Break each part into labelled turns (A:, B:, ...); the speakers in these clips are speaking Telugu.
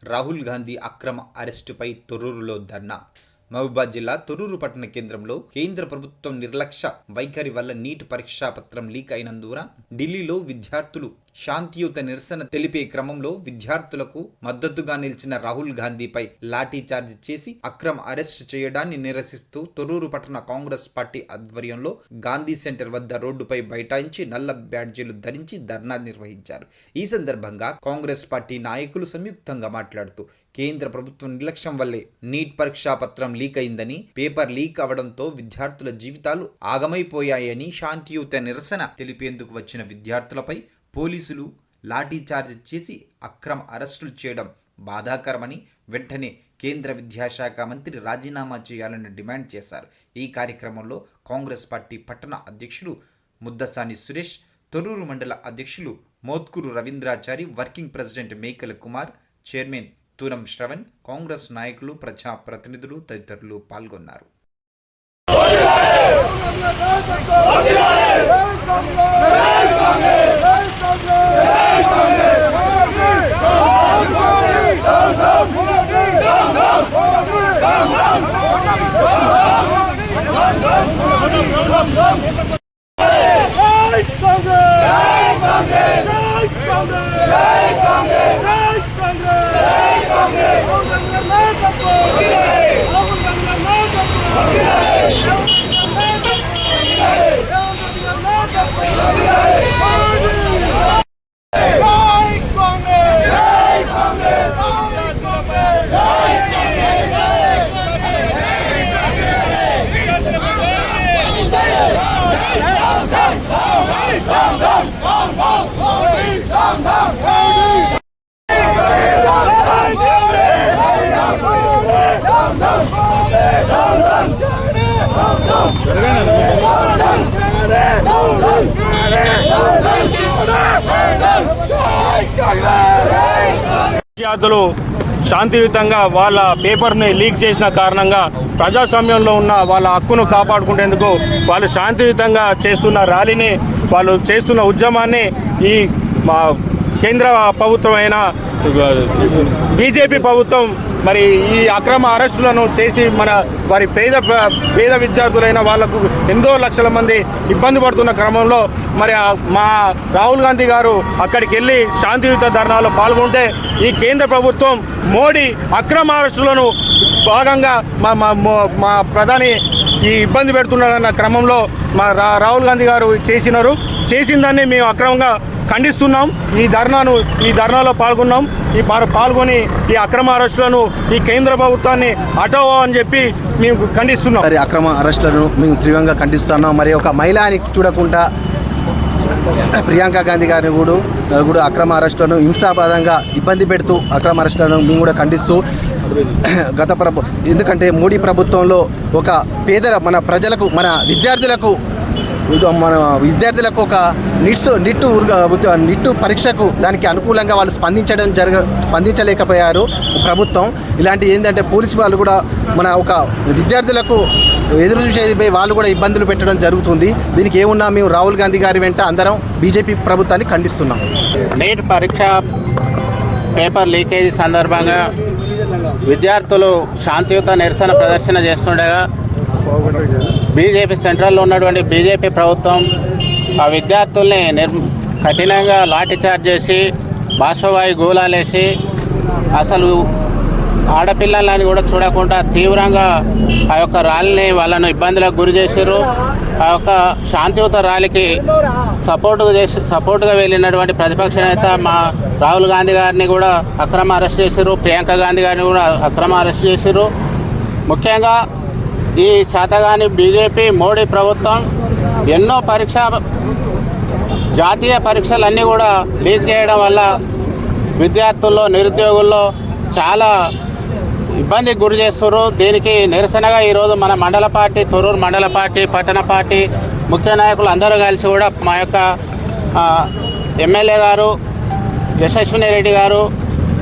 A: రాహుల్ గాంధీ అక్రమ అరెస్టుపై తొర్రూరులో ధర్నా. మహబూబాబాద్ జిల్లా తొర్రూరు పట్టణ కేంద్రంలో కేంద్ర ప్రభుత్వం నిర్లక్ష్య వైఖరి వల్ల నీట్ పరీక్షా పత్రం లీక్ అయినందున ఢిల్లీలో విద్యార్థులు శాంతియుత నిరసన తెలిపే క్రమంలో విద్యార్థులకు మద్దతుగా నిలిచిన రాహుల్ గాంధీపై లాఠీ చార్జ్ చేసి అక్రమ అరెస్టు చేయడాన్ని నిరసిస్తూ తొర్రూరు పట్టణ కాంగ్రెస్ పార్టీ ఆధ్వర్యంలో గాంధీ సెంటర్ వద్ద రోడ్డుపై బైఠాయించి నల్ల బ్యాడ్జీలు ధరించి ధర్నా నిర్వహించారు. ఈ సందర్భంగా కాంగ్రెస్ పార్టీ నాయకులు సంయుక్తంగా మాట్లాడుతూ కేంద్ర ప్రభుత్వం నిర్లక్ష్యం వల్లే నీట్ పరీక్షా పత్రం లీక్ అయిందని, పేపర్ లీక్ అవడంతో విద్యార్థుల జీవితాలు ఆగమైపోయాయని, శాంతియుత నిరసన తెలిపేందుకు వచ్చిన విద్యార్థులపై పోలీసులు లాఠీ చార్జ్ చేసి అక్రమ అరెస్టులు చేయడం బాధాకరమని, వెంటనే కేంద్ర విద్యాశాఖ మంత్రి రాజీనామా చేయాలని డిమాండ్ చేశారు. ఈ కార్యక్రమంలో కాంగ్రెస్ పార్టీ పట్టణ అధ్యక్షులు ముద్దసాని సురేష్, తొర్రూరు మండల అధ్యక్షులు మోత్కూరు రవీంద్రాచారి, వర్కింగ్ ప్రెసిడెంట్ మేకల కుమార్, చైర్మన్ తూరం శ్రవణ్, కాంగ్రెస్ నాయకులు, ప్రజా ప్రతినిధులు తదితరులు పాల్గొన్నారు.
B: విద్యార్థులు శాంతియుతంగా వాళ్ళ పేపర్ని లీక్ చేసిన కారణంగా ప్రజాస్వామ్యంలో ఉన్న వాళ్ళ హక్కును కాపాడుకునేందుకు వాళ్ళు శాంతియుతంగా చేస్తున్న ర్యాలీని, వాళ్ళు చేస్తున్న ఉద్యమాన్ని ఈ కేంద్ర ప్రభుత్వమైన బీజేపీ ప్రభుత్వం మరి ఈ అక్రమ అరెస్టులను చేసి వారి పేద విద్యార్థులైన వాళ్లకు ఎంతో లక్షల మంది ఇబ్బంది పడుతున్న క్రమంలో మరి మా రాహుల్ గాంధీ గారు అక్కడికి వెళ్ళి శాంతియుత ధర్నాలో పాల్గొంటే ఈ కేంద్ర ప్రభుత్వం మోడీ అక్రమ అరెస్టులను భాగంగా మా ప్రధాని ఈ ఇబ్బంది పెడుతున్నారన్న క్రమంలో మా రాహుల్ గాంధీ గారు చేసిన దాన్ని మేము అక్రమంగా ఖండిస్తున్నాం. ఈ ధర్నాలో పాల్గొన్నాం. పాల్గొని ఈ అక్రమ అరెస్టులను ఈ కేంద్ర ప్రభుత్వాన్ని అటవో అని చెప్పి మేము ఖండిస్తున్నాం.
C: మరి అక్రమ అరెస్టులను మేము తీవ్రంగా ఖండిస్తున్నాం. మరి ఒక మహిళని చూడకుండా ప్రియాంక గాంధీ గారిని కూడా అక్రమ అరెస్టులను హింసాపాదంగా ఇబ్బంది పెడుతూ అక్రమ అరెస్టులను మేము కూడా ఖండిస్తూ ఎందుకంటే మోడీ ప్రభుత్వంలో ఒక మన ప్రజలకు, మన విద్యార్థులకు ఒక నిట్టు పరీక్షకు దానికి అనుకూలంగా వాళ్ళు స్పందించలేకపోయారు ప్రభుత్వం. ఇలాంటి ఏంటంటే పోలీసు వాళ్ళు కూడా మన ఒక విద్యార్థులకు ఎదురు చూసేది వాళ్ళు కూడా ఇబ్బందులు పెట్టడం జరుగుతుంది. దీనికి ఏమున్నా మేము రాహుల్ గాంధీ గారి వెంట అందరం బీజేపీ ప్రభుత్వాన్ని ఖండిస్తున్నాం.
D: నీట్ పరీక్ష పేపర్ లీకేజీ సందర్భంగా విద్యార్థులు శాంతియుత నిరసన ప్రదర్శన చేస్తుండగా బీజేపీ సెంట్రల్లో ఉన్నటువంటి బీజేపీ ప్రభుత్వం ఆ విద్యార్థుల్ని కఠినంగా లాఠీచార్జ్ చేసి బాష్పవాయు గోళాలేసి అసలు ఆడపిల్లలని కూడా చూడకుండా తీవ్రంగా ఆ యొక్క ర్యాలీని వాళ్ళను ఇబ్బందులకు గురి చేశారు. ఆ యొక్క శాంతియుత ర్యాలీకి సపోర్టుగా వెళ్ళినటువంటి ప్రతిపక్ష నేత మా రాహుల్ గాంధీ గారిని కూడా అక్రమ అరెస్ట్ చేశారు. ప్రియాంక గాంధీ గారిని కూడా అక్రమ అరెస్ట్ చేశారు. ముఖ్యంగా ఈ శాతగాని బీజేపీ మోడీ ప్రభుత్వం ఎన్నో జాతీయ పరీక్షలన్నీ కూడా లీక్ చేయడం వల్ల విద్యార్థుల్లో, నిరుద్యోగుల్లో చాలా ఇబ్బందికి గురి చేస్తున్నారు. దీనికి నిరసనగా ఈరోజు మన మండల పార్టీ, తొర్రూరు మండల పార్టీ, పట్టణ పార్టీ ముఖ్య నాయకులు అందరూ కలిసి కూడా మా యొక్క ఎమ్మెల్యే గారు యశస్విని రెడ్డి గారు,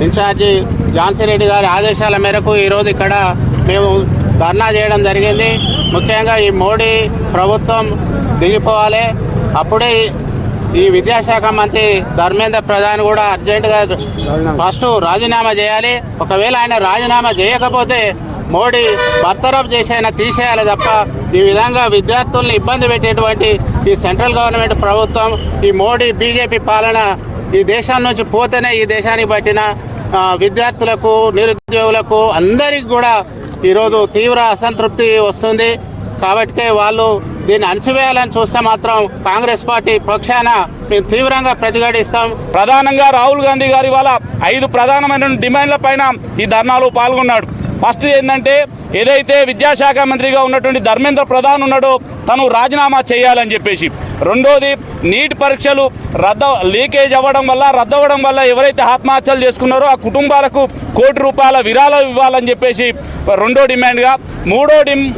D: ఇన్ఛార్జి ఝాన్సీ రెడ్డి గారి ఆదేశాల మేరకు ఈరోజు ఇక్కడ మేము ధర్నా చేయడం జరిగింది. ముఖ్యంగా ఈ మోడీ ప్రభుత్వం దిగిపోవాలి. అప్పుడే ఈ విద్యాశాఖ మంత్రి ధర్మేంద్ర ప్రధాన్ కూడా అర్జెంటుగా ఫస్ట్ రాజీనామా చేయాలి. ఒకవేళ ఆయన రాజీనామా చేయకపోతే మోడీ బర్తరఫ్ చేసి ఆయన తీసేయాలి తప్ప ఈ విధంగా విద్యార్థుల్ని ఇబ్బంది పెట్టేటువంటి ఈ సెంట్రల్ గవర్నమెంట్ ప్రభుత్వం, ఈ మోడీ బీజేపీ పాలన ఈ దేశం నుంచి పోతేనే ఈ దేశానికి పట్టిన విద్యార్థులకు, నిరుద్యోగులకు అందరికి కూడా ఈరోజు తీవ్ర అసంతృప్తి వస్తుంది. కాబట్టి వాళ్ళు దీన్ని అణచివేయాలని చూస్తే మాత్రం కాంగ్రెస్ పార్టీ పక్షాన మేము తీవ్రంగా ప్రతిఘటిస్తాం.
B: ప్రధానంగా రాహుల్ గాంధీ గారి వాళ్ళ 5 ప్రధానమైన డిమాండ్ల పైన ఈ ధర్నాలో పాల్గొన్నాడు. ఫస్ట్ ఏంటంటే ఏదైతే విద్యాశాఖ మంత్రిగా ఉన్నటువంటి ధర్మేంద్ర ప్రధాన్ ఉన్నాడో తను రాజీనామా చేయాలని చెప్పేసి. రెండోది నీట్ పరీక్షలు లీకేజ్ అవ్వడం వల్ల రద్దవడం వల్ల ఎవరైతే ఆత్మహత్యలు చేసుకున్నారో ఆ కుటుంబాలకు ₹1 కోటి విరాళం ఇవ్వాలని చెప్పేసి రెండో డిమాండ్గా. మూడో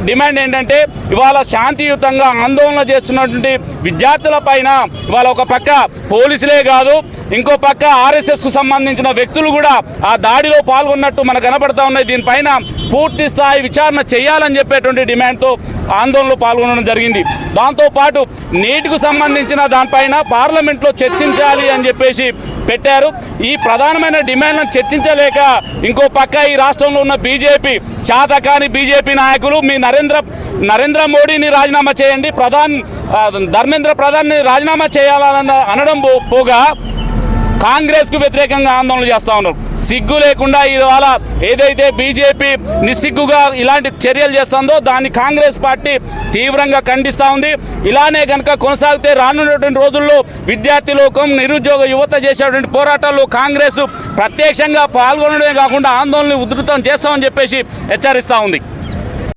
B: డిమాండ్ ఏంటంటే ఇవాళ శాంతియుతంగా ఆందోళన చేస్తున్నటువంటి విద్యార్థుల పైన ఇవాళ ఒక పక్క పోలీసులే కాదు ఇంకో పక్క ఆర్ఎస్ఎస్కు సంబంధించిన వ్యక్తులు కూడా ఆ దాడిలో పాల్గొన్నట్టు మనకు కనపడతా ఉన్నాయి. దీనిపైన పూర్తి స్థాయి విచారణ చేయాలని చెప్పేటువంటి డిమాండ్తో ఆందోళనలో పాల్గొనడం జరిగింది. దాంతోపాటు నీటికి సంబంధించిన దానిపైన పార్లమెంట్లో చర్చించాలి అని చెప్పేసి పెట్టారు. ఈ ప్రధానమైన డిమాండ్లను చర్చించలేక ఇంకో పక్క ఈ రాష్ట్రంలో ఉన్న బీజేపీ చాతకాని బీజేపీ నాయకులు మీ నరేంద్ర మోడీని రాజీనామా చేయండి, ధర్మేంద్ర ప్రధాన్ని రాజీనామా చేయాలని అనడం పోగా కాంగ్రెస్కు వ్యతిరేకంగా ఆందోళన చేస్తూ ఉన్నారు. సిగ్గు లేకుండా ఇవాళ ఏదైతే బీజేపీ నిస్సిగ్గుగా ఇలాంటి చర్యలు చేస్తుందో దాన్ని కాంగ్రెస్ పార్టీ తీవ్రంగా ఖండిస్తూ ఉంది. ఇలానే కనుక కొనసాగితే రానున్నటువంటి రోజుల్లో విద్యార్థి లోకం, నిరుద్యోగ యువత చేసేటువంటి పోరాటాల్లో కాంగ్రెస్ ప్రత్యక్షంగా పాల్గొనడమే కాకుండా ఆందోళనలు ఉధృతం చేస్తామని చెప్పేసి హెచ్చరిస్తూ ఉంది.